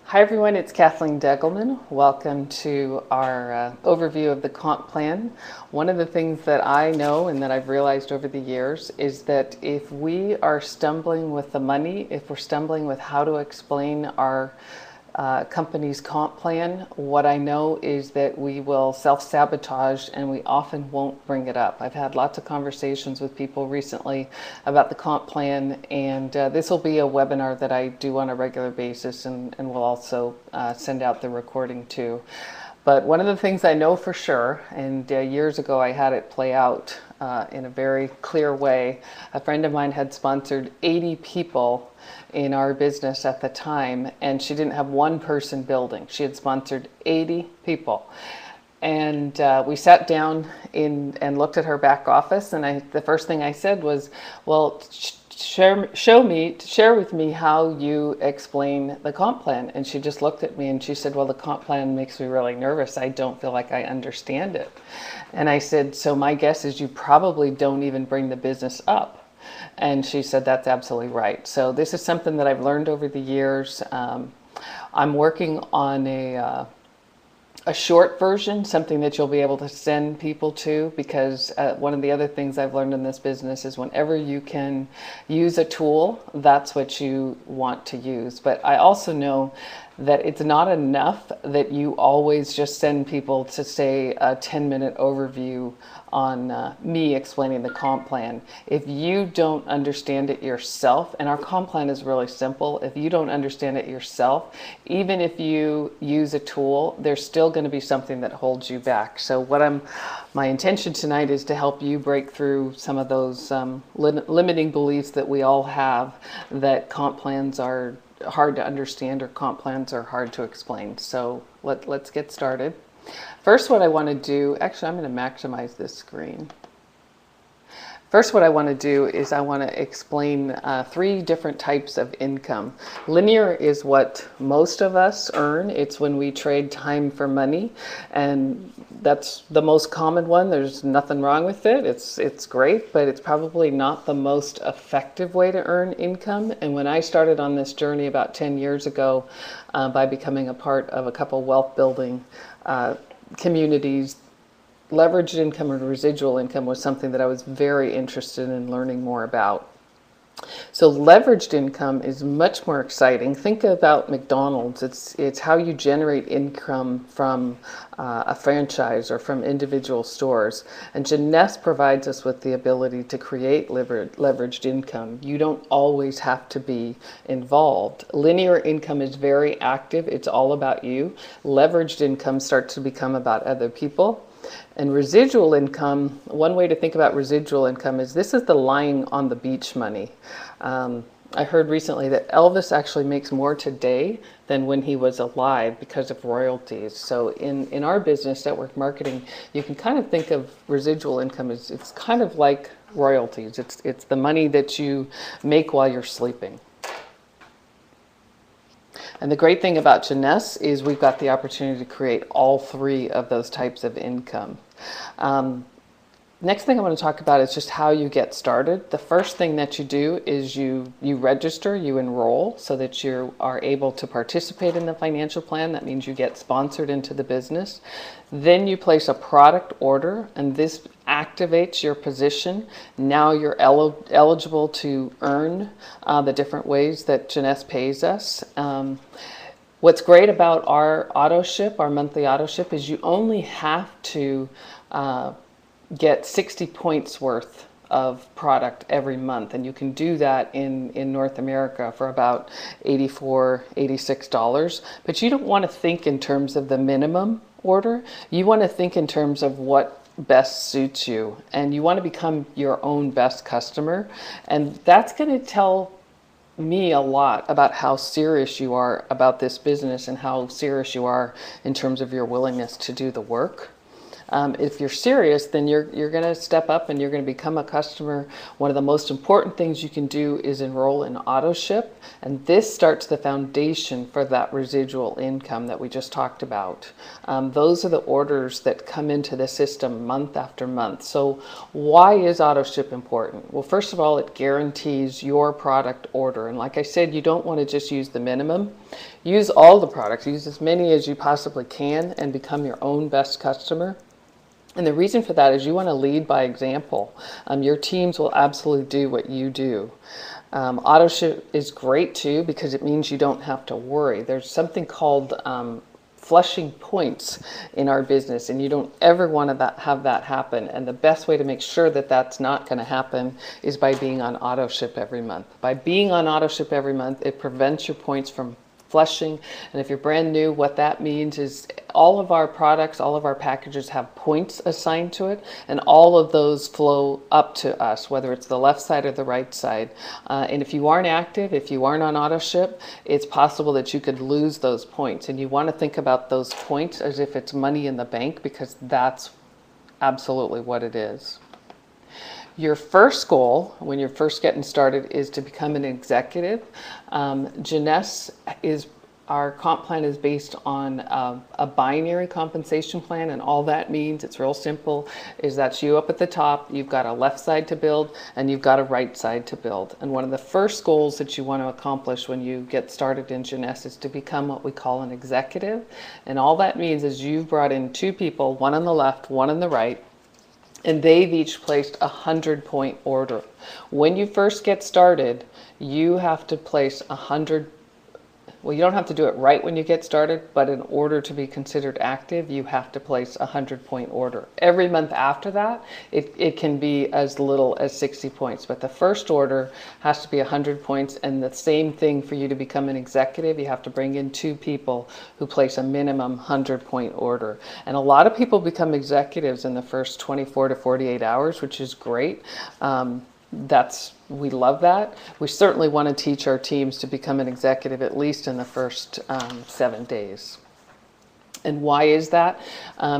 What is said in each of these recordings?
Hi everyone, it's Kathleen Deggelman. Welcome to our overview of the comp plan. One of the things that I know and that I've realized over the years is that if we are stumbling with the money, if we're stumbling with how to explain our company's comp plan, what I know is that we will self-sabotage and we often won't bring it up. I've had lots of conversations with people recently about the comp plan, and this will be a webinar that I do on a regular basis, and we'll also send out the recording too. But one of the things I know for sure, and years ago I had it play out in a very clear way. A friend of mine had sponsored 80 people in our business at the time, and she didn't have one person building. She had sponsored 80 people. And we sat down and looked at her back office, and the first thing I said was, well, share with me how you explain the comp plan. And she just looked at me and she said, well, the comp plan makes me really nervous. I don't feel like I understand it. And I said, so my guess is you probably don't even bring the business up. And she said, that's absolutely right. So this is something that I've learned over the years. I'm working on a short version, something that you'll be able to send people to, because one of the other things I've learned in this business is whenever you can use a tool, that's what you want to use. But I also know that it's not enough that you always just send people to say a 10-minute overview on me explaining the comp plan. If you don't understand it yourself, and our comp plan is really simple, if you don't understand it yourself, even if you use a tool, there's still going to be something that holds you back. So my intention tonight is to help you break through some of those limiting beliefs that we all have, that comp plans are hard to understand or comp plans are hard to explain. So let's get started. First, what I want to do, actually I'm going to maximize this screen. First, what I want to do is I want to explain three different types of income. Linear is what most of us earn. It's when we trade time for money, and that's the most common one. There's nothing wrong with it. It's great, but it's probably not the most effective way to earn income. And when I started on this journey about 10 years ago by becoming a part of a couple wealth building communities, leveraged income or residual income was something that I was very interested in learning more about. So leveraged income is much more exciting. Think about McDonald's. It's how you generate income from a franchise or from individual stores. And Jeunesse provides us with the ability to create leveraged income. You don't always have to be involved. Linear income is very active. It's all about you. Leveraged income starts to become about other people. And residual income, one way to think about residual income is this is the lying on the beach money. I heard recently that Elvis actually makes more today than when he was alive because of royalties. So in our business, network marketing, you can kind of think of residual income as it's kind of like royalties. It's the money that you make while you're sleeping. And the great thing about Jeunesse is we've got the opportunity to create all three of those types of income. Next thing I want to talk about is just how you get started. The first thing that you do is you register, you enroll so that you are able to participate in the financial plan. That means you get sponsored into the business. Then you place a product order, and this activates your position. Now you're eligible to earn the different ways that Jeunesse pays us. What's great about our auto ship, our monthly auto ship, is you only have to get 60 points worth of product every month, and you can do that in North America for about $84, $86. But you don't want to think in terms of the minimum order. You want to think in terms of what best suits you, and you want to become your own best customer. And that's going to tell me a lot about how serious you are about this business and how serious you are in terms of your willingness to do the work. If you're serious, then you're going to step up and you're going to become a customer. One of the most important things you can do is enroll in auto ship, and this starts the foundation for that residual income that we just talked about. Those are the orders that come into the system month after month. So why is auto ship important? Well, first of all, it guarantees your product order. And like I said, you don't want to just use the minimum. Use all the products. Use as many as you possibly can and become your own best customer. And the reason for that is you want to lead by example. Your teams will absolutely do what you do. Auto ship is great too because it means you don't have to worry. There's something called flushing points in our business, and you don't ever want to have that happen. And the best way to make sure that that's not going to happen is by being on auto ship every month. By being on auto ship every month, it prevents your points from flushing. And if you're brand new, what that means is all of our products, all of our packages have points assigned to it, and all of those flow up to us, whether it's the left side or the right side. And if you aren't active, if you aren't on auto ship, it's possible that you could lose those points. And you want to think about those points as if it's money in the bank, because that's absolutely what it is. Your first goal when you're first getting started is to become an executive. Jeunesse is our comp plan is based on a binary compensation plan, and all that means, it's real simple, is that's you up at the top, you've got a left side to build, and you've got a right side to build. And one of the first goals that you want to accomplish when you get started in Jeunesse is to become what we call an executive. And all that means is you've brought in 2 people, one on the left, one on the right, and they've each placed a 100-point order. When you first get started, you have to place 100. Well, you don't have to do it right when you get started, but in order to be considered active, you have to place a 100-point order. Every month after that, it can be as little as 60 points, but the first order has to be 100 points, and the same thing for you to become an executive. You have to bring in 2 people who place a minimum 100-point order. And a lot of people become executives in the first 24 to 48 hours, which is great. We love that. We certainly want to teach our teams to become an executive at least in the first 7 days. And why is that?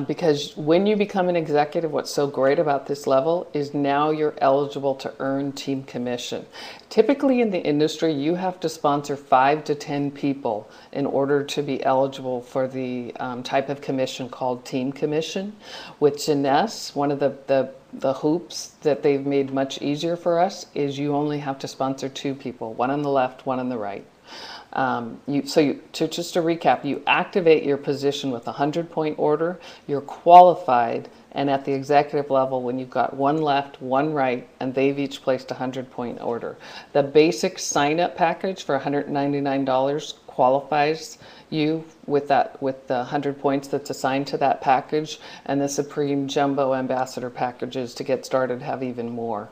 Because when you become an executive, what's so great about this level is now you're eligible to earn team commission. Typically in the industry, you have to sponsor 5 to 10 people in order to be eligible for the type of commission called team commission. With Jeunesse, one of the hoops that they've made much easier for us is you only have to sponsor 2 people, one on the left, one on the right. Just to recap, you activate your position with a 100-point order, you're qualified, and at the executive level, when you've got one left, one right, and they've each placed a 100-point order. The basic sign-up package for $199 qualifies you with the 100 points that's assigned to that package, and the Supreme Jumbo Ambassador packages to get started have even more.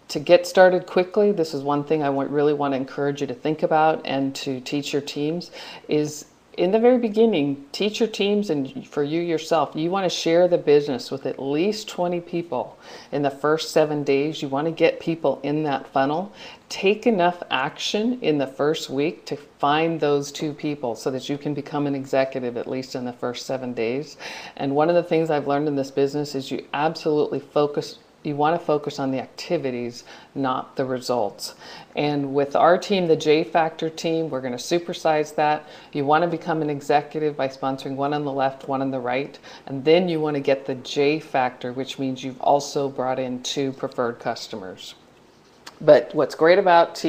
To get started quickly, this is one thing I really want to encourage you to think about and to teach your teams is, in the very beginning, teach your teams, and for you yourself, you want to share the business with at least 20 people in the first 7 days. You want to get people in that funnel. Take enough action in the first week to find those 2 people so that you can become an executive at least in the first 7 days. And one of the things I've learned in this business is you want to focus on the activities, not the results. And with our team, the J Factor team, we're going to supersize that. You want to become an executive by sponsoring one on the left, one on the right. And then you want to get the J Factor, which means you've also brought in 2 preferred customers. But what's great about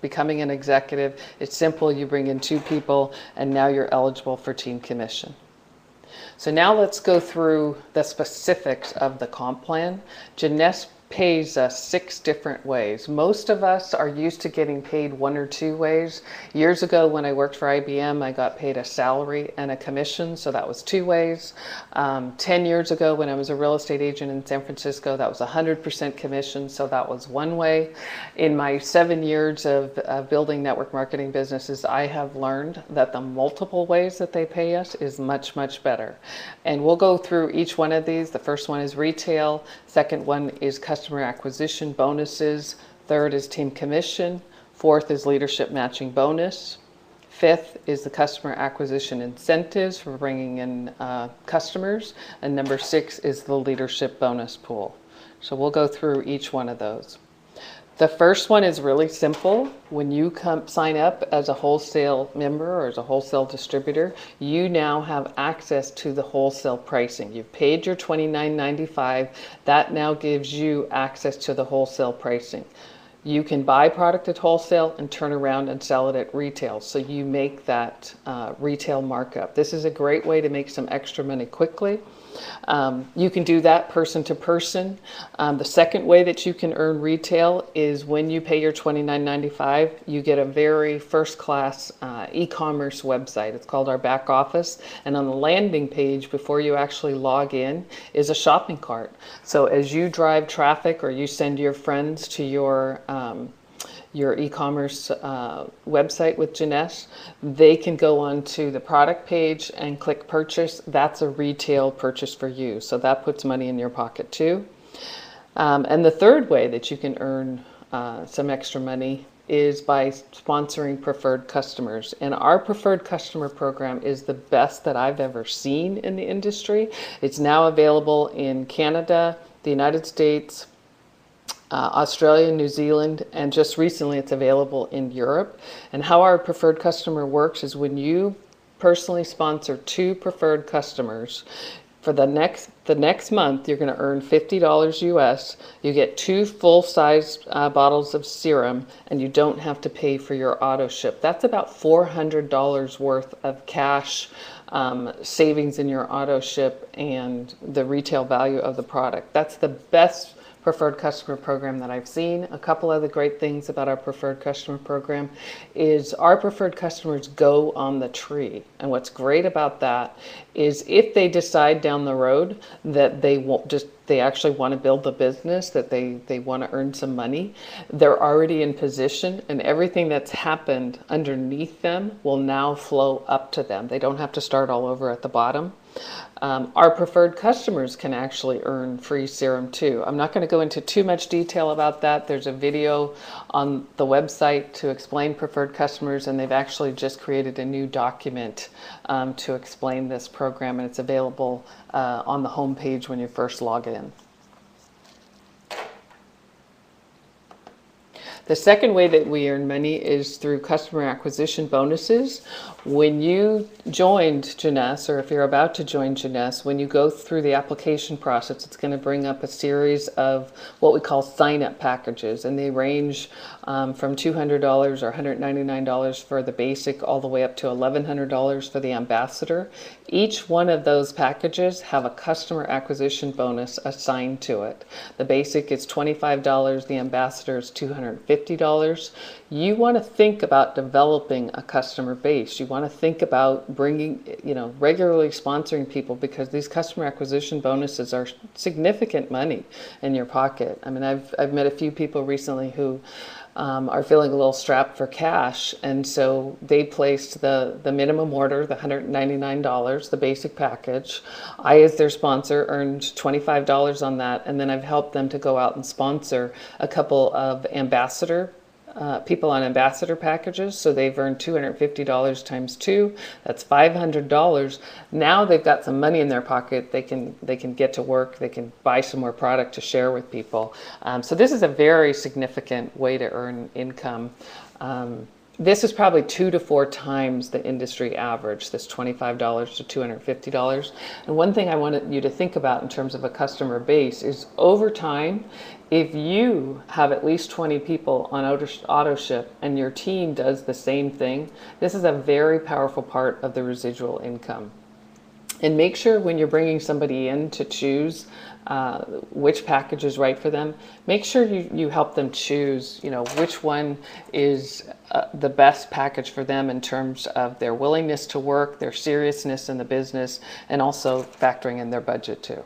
becoming an executive, it's simple. You bring in 2 people, and now you're eligible for team commission. So now let's go through the specifics of the comp plan. Jeunesse pays us 6 different ways. Most of us are used to getting paid 1 or 2 ways. Years ago when I worked for IBM, I got paid a salary and a commission, so that was 2 ways. 10 years ago when I was a real estate agent in San Francisco, that was 100% commission, so that was 1 way. In my 7 years of building network marketing businesses, I have learned that the multiple ways that they pay us is much, much better. And we'll go through each one of these. The first one is retail. Second one is customer acquisition bonuses. Third is team commission. Fourth is leadership matching bonus. Fifth is the customer acquisition incentives for bringing in customers. And number 6 is the leadership bonus pool. So we'll go through each one of those. The first one is really simple. When you sign up as a wholesale member or as a wholesale distributor, you now have access to the wholesale pricing. You've paid your $29.95. That now gives you access to the wholesale pricing. You can buy product at wholesale and turn around and sell it at retail. So you make that retail markup. This is a great way to make some extra money quickly. You can do that person to person. The second way that you can earn retail is when you pay your $29.95, you get a very first-class e-commerce website. It's called our back office. And on the landing page, before you actually log in, is a shopping cart. So as you drive traffic or you send your friends to your e-commerce website with Jeunesse, they can go onto the product page and click purchase. That's a retail purchase for you. So that puts money in your pocket too. And the third way that you can earn some extra money is by sponsoring preferred customers. And our preferred customer program is the best that I've ever seen in the industry. It's now available in Canada, the United States, Australia, New Zealand, and just recently it's available in Europe. And how our preferred customer works is when you personally sponsor 2 preferred customers, for the next month you're going to earn $50 US. You get 2 full-size bottles of serum, and you don't have to pay for your auto ship. That's about $400 worth of cash savings in your auto ship and the retail value of the product. That's the best preferred customer program that I've seen. A couple other great things about our preferred customer program is our preferred customers go on the tree. And what's great about that is if they decide down the road that they actually want to build the business, that they want to earn some money, they're already in position, and everything that's happened underneath them will now flow up to them. They don't have to start all over at the bottom. Our preferred customers can actually earn free serum too. I'm not going to go into too much detail about that. There's a video on the website to explain preferred customers, and they've actually just created a new document to explain this program, and it's available on the home page when you first log in. The second way that we earn money is through customer acquisition bonuses. When you joined Jeunesse, or if you're about to join Jeunesse, when you go through the application process, it's going to bring up a series of what we call sign-up packages, and they range from $200 or $199 for the basic all the way up to $1,100 for the ambassador. Each one of those packages have a customer acquisition bonus assigned to it. The basic is $25, the ambassador is $250. You want to think about developing a customer base. You want to think about bringing, regularly sponsoring people, because these customer acquisition bonuses are significant money in your pocket. I mean, I've met a few people recently who are feeling a little strapped for cash, and so they placed the minimum order, the $199, the basic package. I, as their sponsor, earned $25 on that, and then I've helped them to go out and sponsor a couple of people on ambassador packages, so they've earned $250 times 2. That's $500. Now they've got some money in their pocket. They can get to work. They can buy some more product to share with people. So this is a very significant way to earn income. This is probably 2 to 4 times the industry average, this $25 to $250. And one thing I wanted you to think about in terms of a customer base is over time, if you have at least 20 people on auto ship and your team does the same thing, this is a very powerful part of the residual income. And make sure when you're bringing somebody in to choose which package is right for them, make sure you help them choose, which one is the best package for them in terms of their willingness to work, their seriousness in the business, and also factoring in their budget too.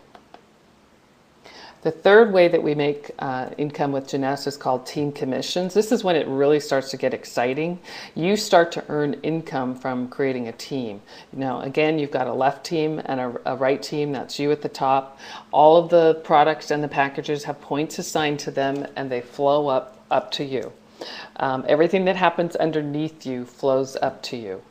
The third way that we make income with Jeunesse is called team commissions. This is when it really starts to get exciting. You start to earn income from creating a team. Again, you've got a left team and a right team. That's you at the top. All of the products and the packages have points assigned to them, and they flow up to you. Everything that happens underneath you flows up to you.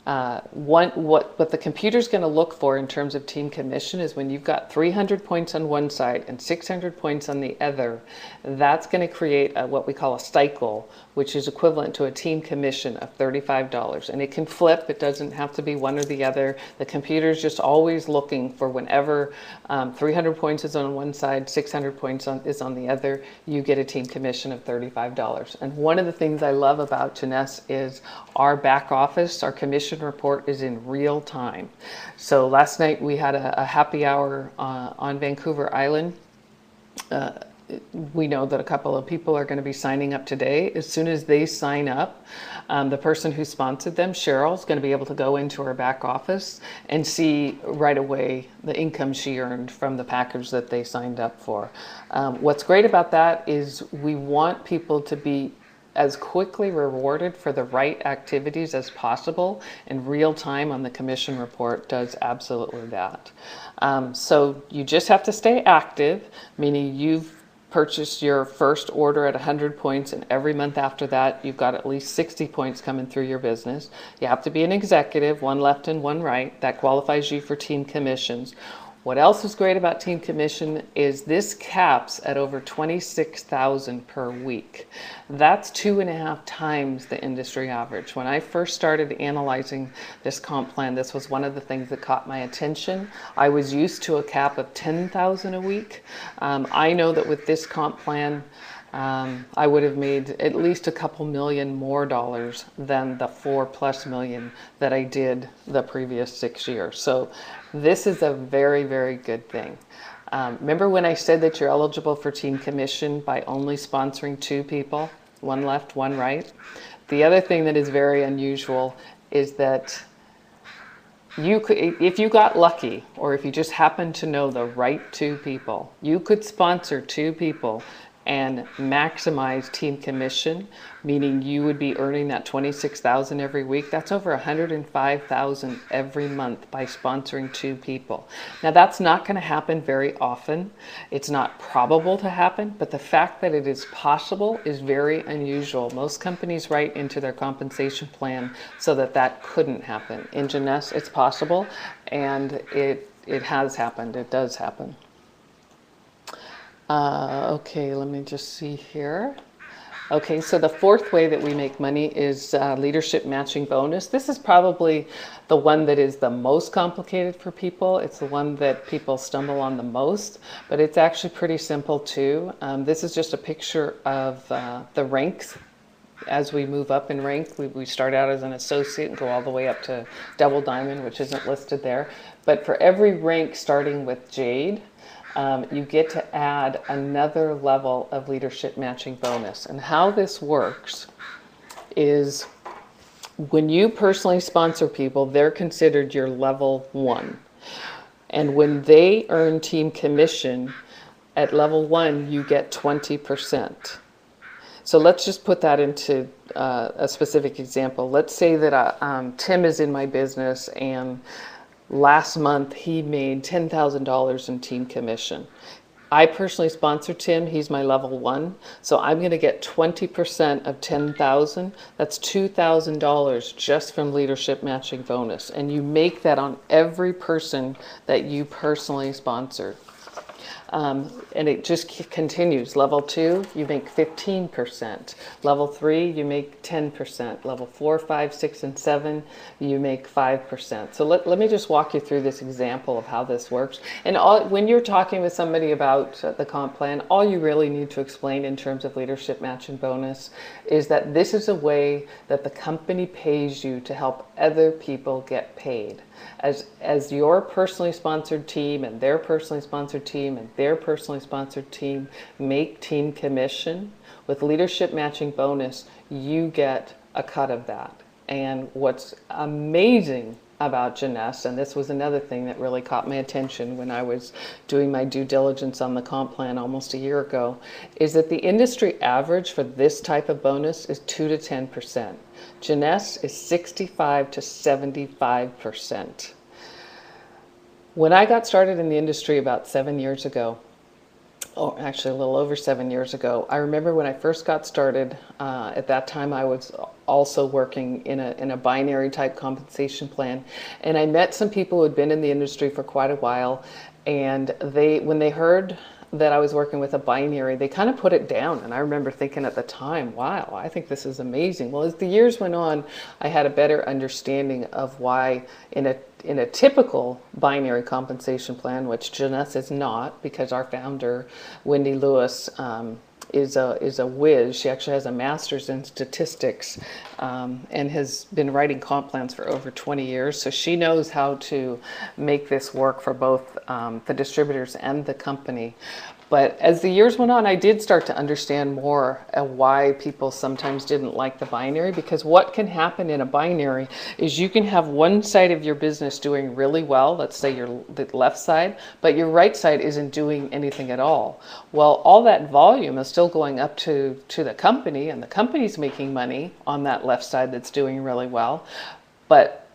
What the computer's going to look for in terms of team commission is when you've got 300 points on one side and 600 points on the other, that's going to create what we call a cycle, which is equivalent to a team commission of $35. And it can flip. It doesn't have to be one or the other. The computer's just always looking for whenever 300 points is on one side, 600 points is on the other, you get a team commission of $35. And one of the things I love about Jeunesse is our back office, our commission report is in real time. So last night we had a happy hour on Vancouver Island. We know that a couple of people are going to be signing up today. As soon as they sign up, the person who sponsored them, Cheryl, is going to be able to go into her back office and see right away the income she earned from the package that they signed up for. What's great about that is we want people to be as quickly rewarded for the right activities as possible, and real time on the commission report does absolutely that. So you just have to stay active, meaning you've purchased your first order at 100 points, and every month after that you've got at least 60 points coming through your business. You have to be an executive, one left and one right. That qualifies you for team commissions. What else is great about team commission is this caps at over 26,000 per week. That's 2.5 times the industry average. When I first started analyzing this comp plan, this was one of the things that caught my attention. I was used to a cap of 10,000 a week. I know that with this comp plan, I would have made at least a couple million more dollars than the $4+ million that I did the previous 6 years. So this is a very, very good thing. Remember when I said that you're eligible for team commission by only sponsoring 2 people, one left, one right? The other thing that is very unusual is that you could, if you got lucky, or if you just happened to know the right 2 people, you could sponsor 2 people and maximize team commission, meaning you would be earning that 26,000 every week. That's over 105,000 every month by sponsoring 2 people. Now that's not going to happen very often. It's not probable to happen, but the fact that it is possible is very unusual. Most companies write into their compensation plan so that that couldn't happen. In Jeunesse, it's possible, and it has happened. It does happen. Okay, let me just see here. Okay, so the 4th way that we make money is leadership matching bonus. This is probably the one that is the most complicated for people. It's the one that people stumble on the most, but it's actually pretty simple too. This is just a picture of the ranks. As we move up in rank, we start out as an associate and go all the way up to double diamond, which isn't listed there. But for every rank starting with Jade, you get to add another level of leadership matching bonus. And how this works is when you personally sponsor people, they're considered your level 1. And when they earn team commission at level 1, you get 20%. So let's just put that into a specific example. Let's say that Tim is in my business, and last month he made $10,000 in team commission. I personally sponsor Tim. He's my level 1. So I'm going to get 20% of 10,000. That's $2,000 just from leadership matching bonus. And you make that on every person that you personally sponsor. And it just continues. Level 2, you make 15%. Level 3, you make 10%. Level 4, 5, 6, and 7, you make 5%. So let me just walk you through this example of how this works. And when you're talking with somebody about the comp plan, all you really need to explain in terms of leadership matching bonus is that this is a way that the company pays you to help other people get paid. As your personally sponsored team and their personally sponsored team and their personally sponsored team make team commission, with leadership matching bonus, you get a cut of that. And what's amazing about Jeunesse, and this was another thing that really caught my attention when I was doing my due diligence on the comp plan almost a year ago, is that the industry average for this type of bonus is 2 to 10%. Jeunesse is 65 to 75%. When I got started in the industry about 7 years ago, oh, actually a little over 7 years ago. I remember when I first got started, at that time I was also working in a binary type compensation plan. And I met some people who had been in the industry for quite a while. And when they heard that I was working with a binary, they kind of put it down. And I remember thinking at the time, wow, I think this is amazing. Well, as the years went on, I had a better understanding of why in a typical binary compensation plan, which Jeunesse is not, because our founder, Wendy Lewis, is a whiz. She actually has a master's in statistics, and has been writing comp plans for over 20 years. So she knows how to make this work for both the distributors and the company. But as the years went on, I did start to understand more why people sometimes didn't like the binary, because what can happen in a binary is you can have one side of your business doing really well, let's say the left side, but your right side isn't doing anything at all. Well, all that volume is still going up to the company, and the company's making money on that left side that's doing really well. But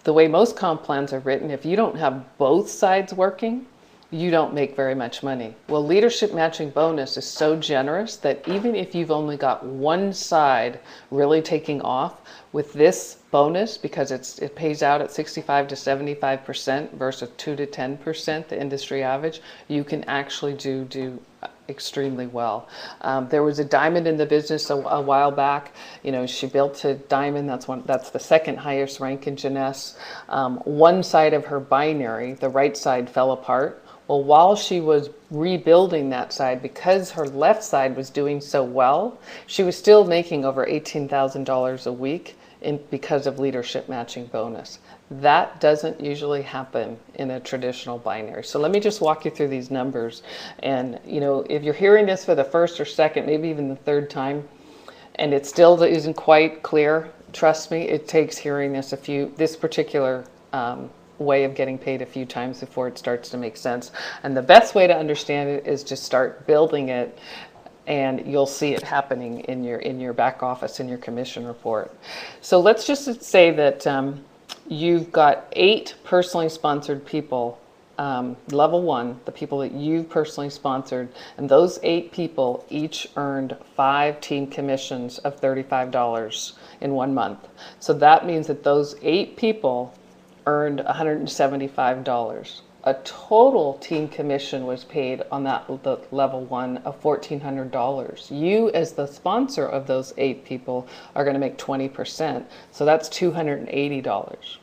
the way most comp plans are written, if you don't have both sides working, you don't make very much money. Well, leadership matching bonus is so generous that even if you've only got one side really taking off, with this bonus, because it pays out at 65 to 75% versus 2 to 10%, the industry average, you can actually do extremely well. There was a diamond in the business a while back. You know, she built a diamond. That's the second highest rank in Jeunesse. One side of her binary, the right side, fell apart. Well, while she was rebuilding that side, because her left side was doing so well, she was still making over $18,000 a week because of leadership matching bonus. That doesn't usually happen in a traditional binary. So let me just walk you through these numbers. And you know, if you're hearing this for the first or second, maybe even the third time, and it still isn't quite clear, trust me, it takes hearing this particular way of getting paid a few times before it starts to make sense. And the best way to understand it is to start building it, and you'll see it happening in your back office, in your commission report. So let's just say that you've got 8 personally sponsored people, level 1, the people that you've personally sponsored, and those 8 people each earned 5 team commissions of $35 in 1 month. So that means that those 8 people earned $175. A total team commission was paid on the level 1 of $1,400. You, as the sponsor of those 8 people, are going to make 20%. So that's $280.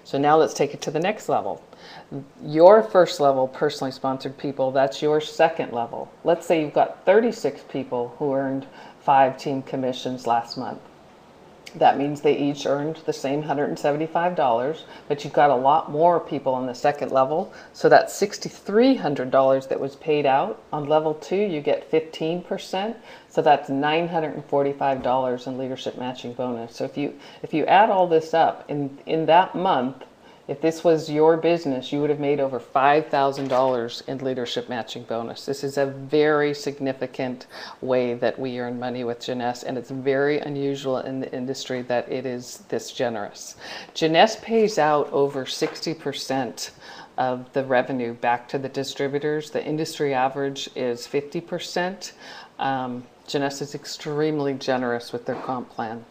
So now let's take it to the next level. Your first level personally sponsored people, that's your second level. Let's say you've got 36 people who earned 5 team commissions last month. That means they each earned the same $175, but you've got a lot more people on the second level. So that $6,300 that was paid out on level 2, you get 15%. So that's $945 in leadership matching bonus. So if you add all this up in that month, if this was your business, you would have made over $5,000 in leadership matching bonus. This is a very significant way that we earn money with Jeunesse, and it's very unusual in the industry that it is this generous. Jeunesse pays out over 60% of the revenue back to the distributors. The industry average is 50%. Jeunesse is extremely generous with their comp plan.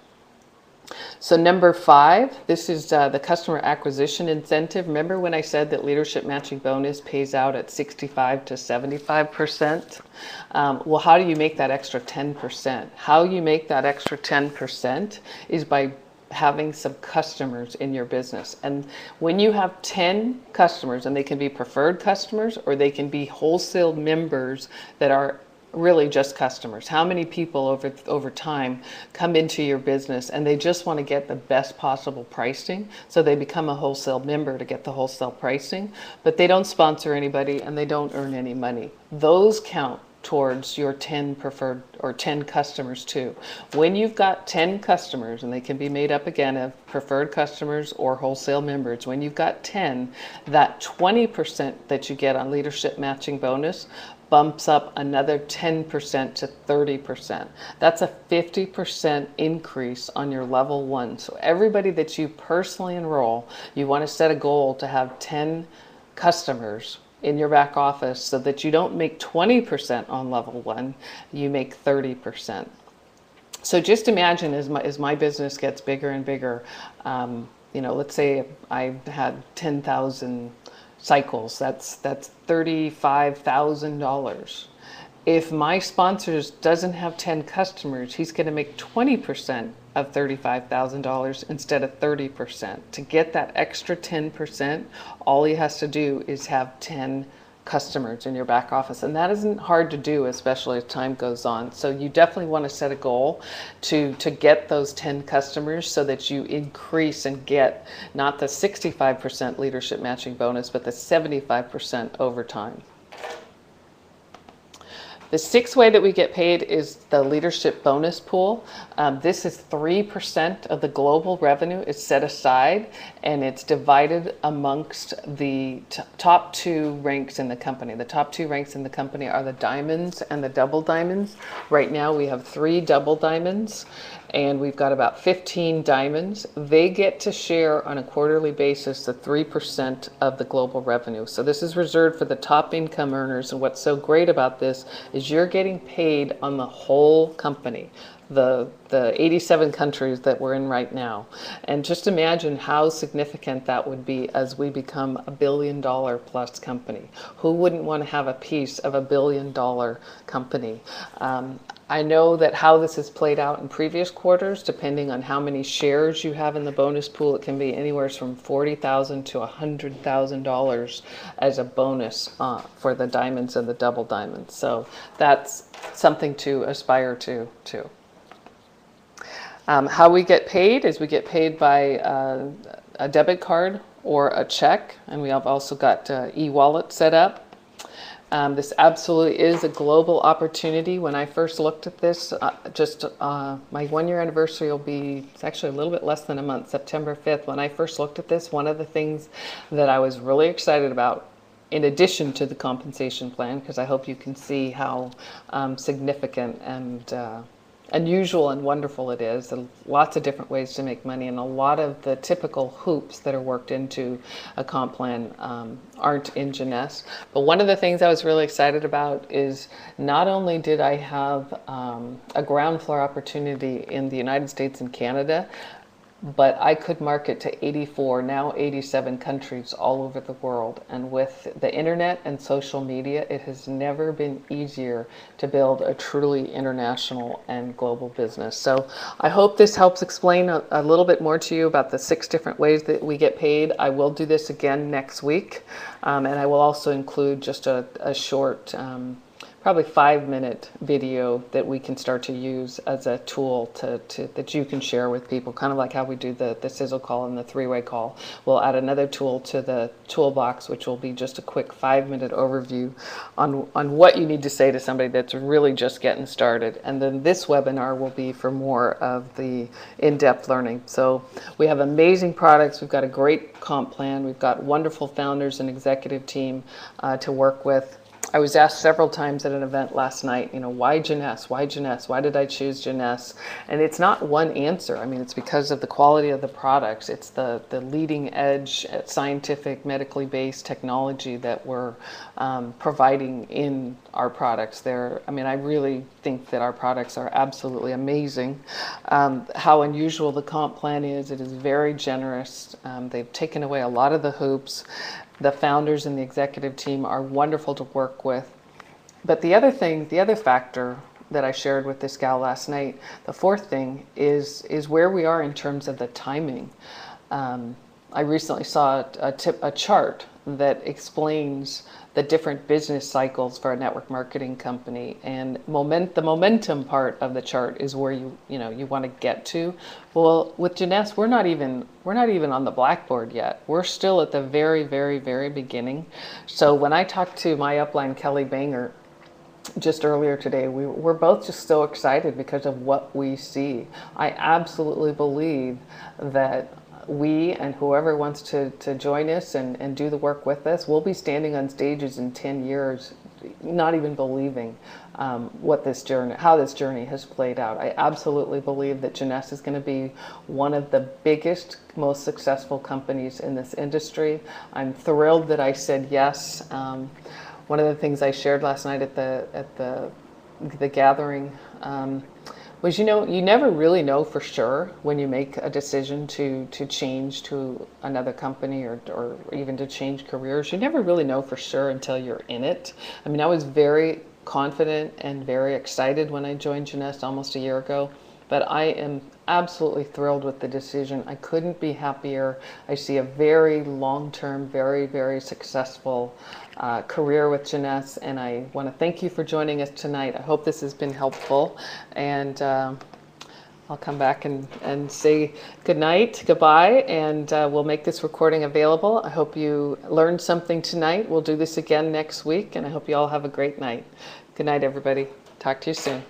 So number 5, this is the customer acquisition incentive. Remember when I said that leadership matching bonus pays out at 65 to 75%? Well, how do you make that extra 10%? How you make that extra 10% is by having some customers in your business. And when you have 10 customers, and they can be preferred customers or they can be wholesale members that are really just customers. How many people over time come into your business and they just want to get the best possible pricing, so they become a wholesale member to get the wholesale pricing, but they don't sponsor anybody and they don't earn any money. Those count towards your 10 preferred or 10 customers too. When you've got 10 customers, and they can be made up again of preferred customers or wholesale members, when you've got 10, that 20% that you get on leadership matching bonus bumps up another 10% to 30%. That's a 50% increase on your level 1. So everybody that you personally enroll, you want to set a goal to have 10 customers in your back office so that you don't make 20% on level 1, you make 30%. So just imagine as my business gets bigger and bigger, let's say I had 10,000 cycles, that's $35,000. If my sponsors doesn't have 10 customers, he's going to make 20% of $35,000 instead of 30%. To get that extra 10%, all he has to do is have 10 customers in your back office. And that isn't hard to do, especially as time goes on. So you definitely want to set a goal to get those 10 customers so that you increase and get not the 65% leadership matching bonus, but the 75% over time. The sixth way that we get paid is the leadership bonus pool. This is 3% of the global revenue is set aside, and it's divided amongst the top 2 ranks in the company. The top 2 ranks in the company are the diamonds and the double diamonds. Right now we have 3 double diamonds, and we've got about 15 diamonds. They get to share on a quarterly basis the 3% of the global revenue. So this is reserved for the top income earners, and what's so great about this is you're getting paid on the whole company, the 87 countries that we're in right now. And just imagine how significant that would be as we become a $1 billion plus company. Who wouldn't want to have a piece of a $1 billion company? I know that how this has played out in previous quarters, depending on how many shares you have in the bonus pool, it can be anywhere from $40,000 to $100,000 as a bonus for the diamonds and the double diamonds. So that's something to aspire to too. How we get paid is we get paid by a debit card or a check, and we have also got e-wallet set up. This absolutely is a global opportunity. When I first looked at this, my 1-year anniversary will be, it's actually a little bit less than a month, September 5th. When I first looked at this, one of the things that I was really excited about, in addition to the compensation plan, because I hope you can see how significant and unusual and wonderful it is. Lots of different ways to make money, and a lot of the typical hoops that are worked into a comp plan aren't in Jeunesse. But one of the things I was really excited about is not only did I have a ground floor opportunity in the United States and Canada, but I could market to 84, now 87 countries all over the world. And with the internet and social media, it has never been easier to build a truly international and global business. So I hope this helps explain a little bit more to you about the 6 different ways that we get paid. I will do this again next week, and I will also include just a short, probably 5-minute video that we can start to use as a tool that you can share with people, kind of like how we do the sizzle call and the 3-way call. We'll add another tool to the toolbox, which will be just a quick 5-minute overview on what you need to say to somebody that's really just getting started. And then this webinar will be for more of the in-depth learning. So we have amazing products. We've got a great comp plan. We've got wonderful founders and executive team to work with. I was asked several times at an event last night, why Jeunesse? Why Jeunesse? Why did I choose Jeunesse? And it's not one answer. I mean, it's because of the quality of the products. It's the leading edge scientific, medically based technology that we're providing in our products. I really think that our products are absolutely amazing. How unusual the comp plan is, it is very generous. They've taken away a lot of the hoops. The founders and the executive team are wonderful to work with. But the other factor that I shared with this gal last night, the 4th thing is where we are in terms of the timing. I recently saw a chart that explains the different business cycles for a network marketing company, and the momentum part of the chart is where you want to get to. Well, with Jeunesse, we're not even on the blackboard yet. We're still at the very, very, very beginning. So when I talked to my upline Kelly Banger just earlier today, we're both just so excited because of what we see. I absolutely believe that we and whoever wants to join us and do the work with us, we'll be standing on stages in 10 years, not even believing how this journey has played out. I absolutely believe that Jeunesse is going to be one of the biggest, most successful companies in this industry. I'm thrilled that I said yes. One of the things I shared last night at the gathering was, you never really know for sure when you make a decision to change to another company or even to change careers. You never really know for sure until you're in it. I mean, I was very confident and very excited when I joined Jeunesse almost a year ago, but I am absolutely thrilled with the decision. I couldn't be happier. I see a very long-term, very, very successful career with Jeunesse, and I want to thank you for joining us tonight. I hope this has been helpful, and I'll come back and say good night, goodbye, and we'll make this recording available. I hope you learned something tonight. We'll do this again next week, and I hope you all have a great night. Good night, everybody. Talk to you soon.